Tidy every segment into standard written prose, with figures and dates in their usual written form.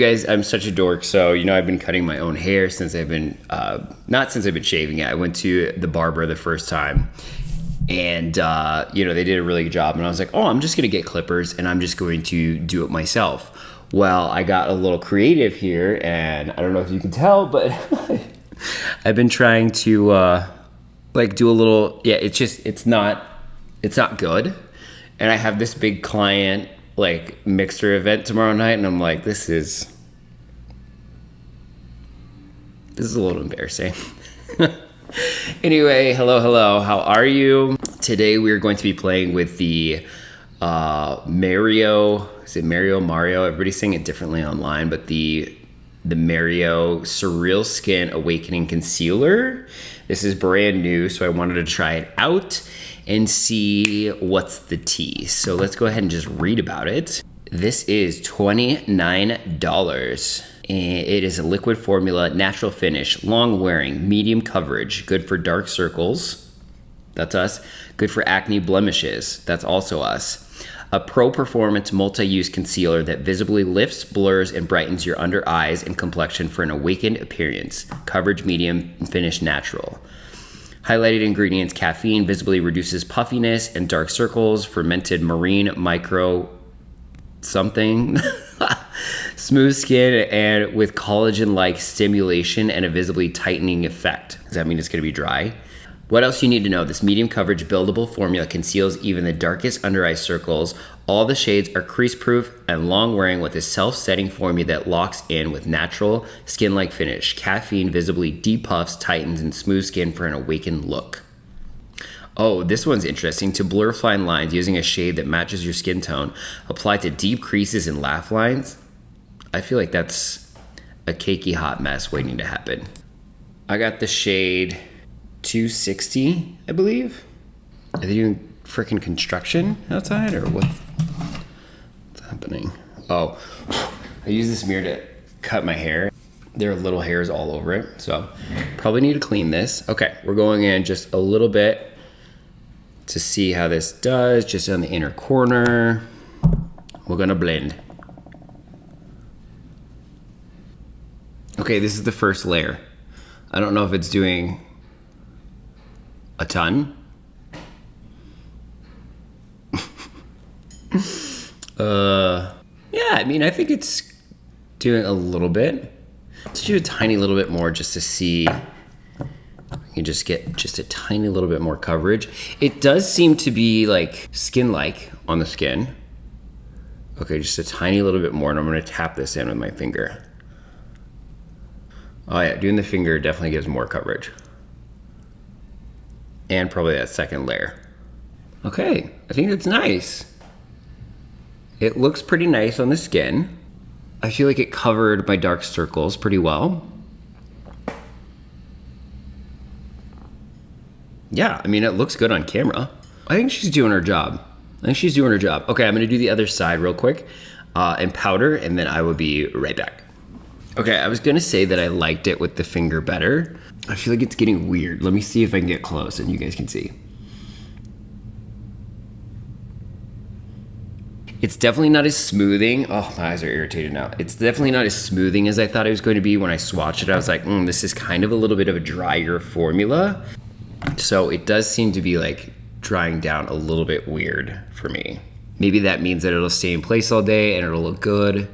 Guys, I'm such a dork, so I've been cutting my own hair since I've been not since I've been shaving it. I went to the barber the first time, and they did a really good job, and I was like, oh, I'm just gonna get clippers and I'm just going to do it myself. Well, I got a little creative here, and I don't know if you can tell, but I've been trying to do a little, it's not good. And I have this big client mixer event tomorrow night, and I'm like, this is a little embarrassing. Anyway, hello, how are you? Today we are going to be playing with the Mario, is it Mario? Everybody's saying it differently online, but the Mario SurrealSkin Awakening Concealer. This is brand new, so I wanted to try it out and see what's the tea. So let's go ahead and just read about it. This is $29. It is a liquid formula, natural finish, long wearing, medium coverage, good for dark circles. That's us. Good for acne blemishes. That's also us. A pro performance multi-use concealer that visibly lifts, blurs, and brightens your under eyes and complexion for an awakened appearance. Coverage medium, finish natural. Highlighted ingredients: caffeine visibly reduces puffiness and dark circles, fermented marine micro something, smooth skin, and with collagen-like stimulation and a visibly tightening effect. Does that mean it's gonna be dry? What else you need to know? This medium coverage buildable formula conceals even the darkest under eye circles. All the shades are crease-proof and long-wearing with a self-setting formula that locks in with natural skin-like finish. Caffeine visibly depuffs, tightens, and smooths skin for an awakened look. Oh, this one's interesting. To blur fine lines using a shade that matches your skin tone. Apply to deep creases and laugh lines. I feel like that's a cakey hot mess waiting to happen. I got the shade 260, I believe. Are they doing freaking construction outside, or what's happening? Oh, I use this mirror to cut my hair. There are little hairs all over it, so probably need to clean this. Okay, we're going in just a little bit to see how this does, just on the inner corner. We're gonna blend. Okay, this is the first layer. I don't know if it's doing a ton. Yeah, I mean, I think it's doing a little bit. Let's do a tiny little bit more just to see. You can just get just a tiny little bit more coverage. It does seem to be like skin-like on the skin. Okay, just a tiny little bit more, and I'm gonna tap this in with my finger. Oh yeah, doing the finger definitely gives more coverage. And probably that second layer. Okay, I think that's nice. It looks pretty nice on the skin. I feel like it covered my dark circles pretty well. Yeah, I mean, it looks good on camera. I think she's doing her job. Okay, I'm gonna do the other side real quick and powder, and then I will be right back. Okay, I was gonna say that I liked it with the finger better. I feel like it's getting weird. Let me see if I can get close and you guys can see. It's definitely not as smoothing. Oh, my eyes are irritated now. It's definitely not as smoothing as I thought it was going to be. When I swatched it, I was like, this is kind of a little bit of a drier formula. So it does seem to be like drying down a little bit weird for me. Maybe that means that it'll stay in place all day and it'll look good.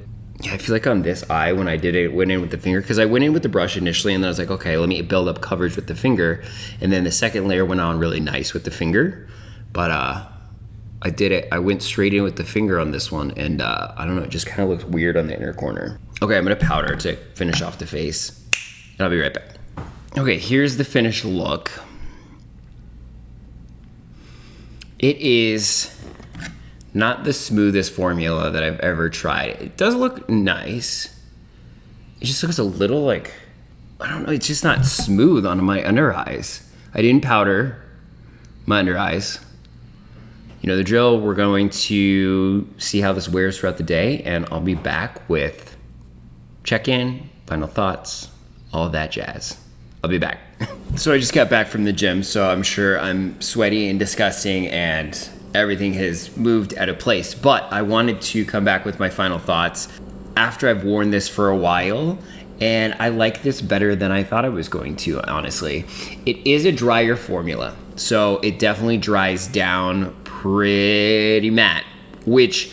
Yeah, I feel like on this eye, when I did it, went in with the finger, because I went in with the brush initially, and then I was like, okay, let me build up coverage with the finger. And then the second layer went on really nice with the finger. But I did it. I went straight in with the finger on this one, and I don't know, it just kind of looks weird on the inner corner. Okay, I'm gonna powder to finish off the face, and I'll be right back. Okay, here's the finished look. It is not the smoothest formula that I've ever tried. It does look nice. It just looks a little like, I don't know, it's just not smooth on my under eyes. I didn't powder my under eyes. You know the drill. We're going to see how this wears throughout the day, and I'll be back with check-in, final thoughts, all that jazz. I'll be back. So I just got back from the gym, so I'm sure I'm sweaty and disgusting and everything has moved out of place. But I wanted to come back with my final thoughts. after I've worn this for a while, and I like this better than I thought I was going to, honestly. It is a drier formula, so it definitely dries down pretty matte, which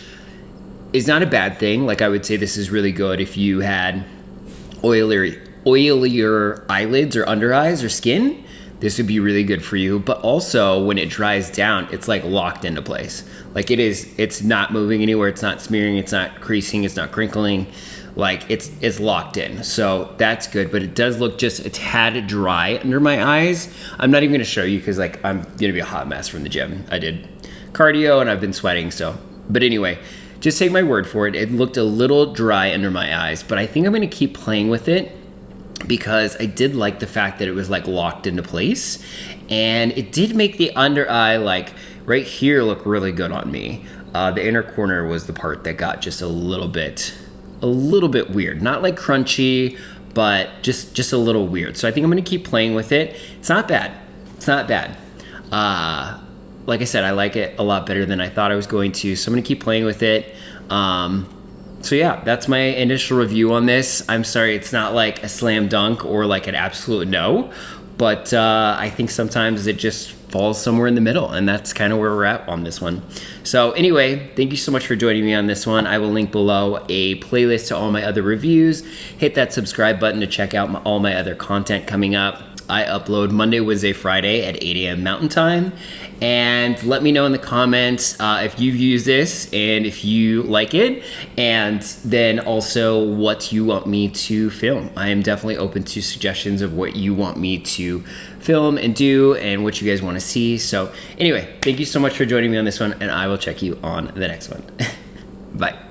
is not a bad thing. Like, I would say this is really good if you had oilier eyelids or under eyes or skin. This would be really good for you. But also, when it dries down, it's like locked into place. Like, it's not moving anywhere. It's not smearing. It's not creasing. It's not crinkling. Like, it's locked in. So that's good. But it does look just a tad dry under my eyes. I'm not even gonna show you because, like, I'm gonna be a hot mess from the gym. I did cardio and I've been sweating. So, but anyway, just take my word for it. It looked a little dry under my eyes, but I think I'm gonna keep playing with it because I did like the fact that it was like locked into place, and it did make the under eye, like right here, look really good on me. The inner corner was the part that got just a little bit weird. Not like crunchy, but just a little weird. So I think I'm gonna keep playing with it. It's not bad. It's not bad. Like I said, I like it a lot better than I thought I was going to. So I'm gonna keep playing with it. So yeah, that's my initial review on this. I'm sorry it's not like a slam dunk or like an absolute no, but I think sometimes it just falls somewhere in the middle, and that's kind of where we're at on this one. So anyway, thank you so much for joining me on this one. I will link below a playlist to all my other reviews. Hit that subscribe button to check out all my other content coming up. I upload Monday, Wednesday, Friday at 8 a.m. Mountain Time. And let me know in the comments if you've used this and if you like it, and then also what you want me to film. I am definitely open to suggestions of what you want me to film and do and what you guys want to see. So anyway, thank you so much for joining me on this one, and I will check you on the next one. Bye.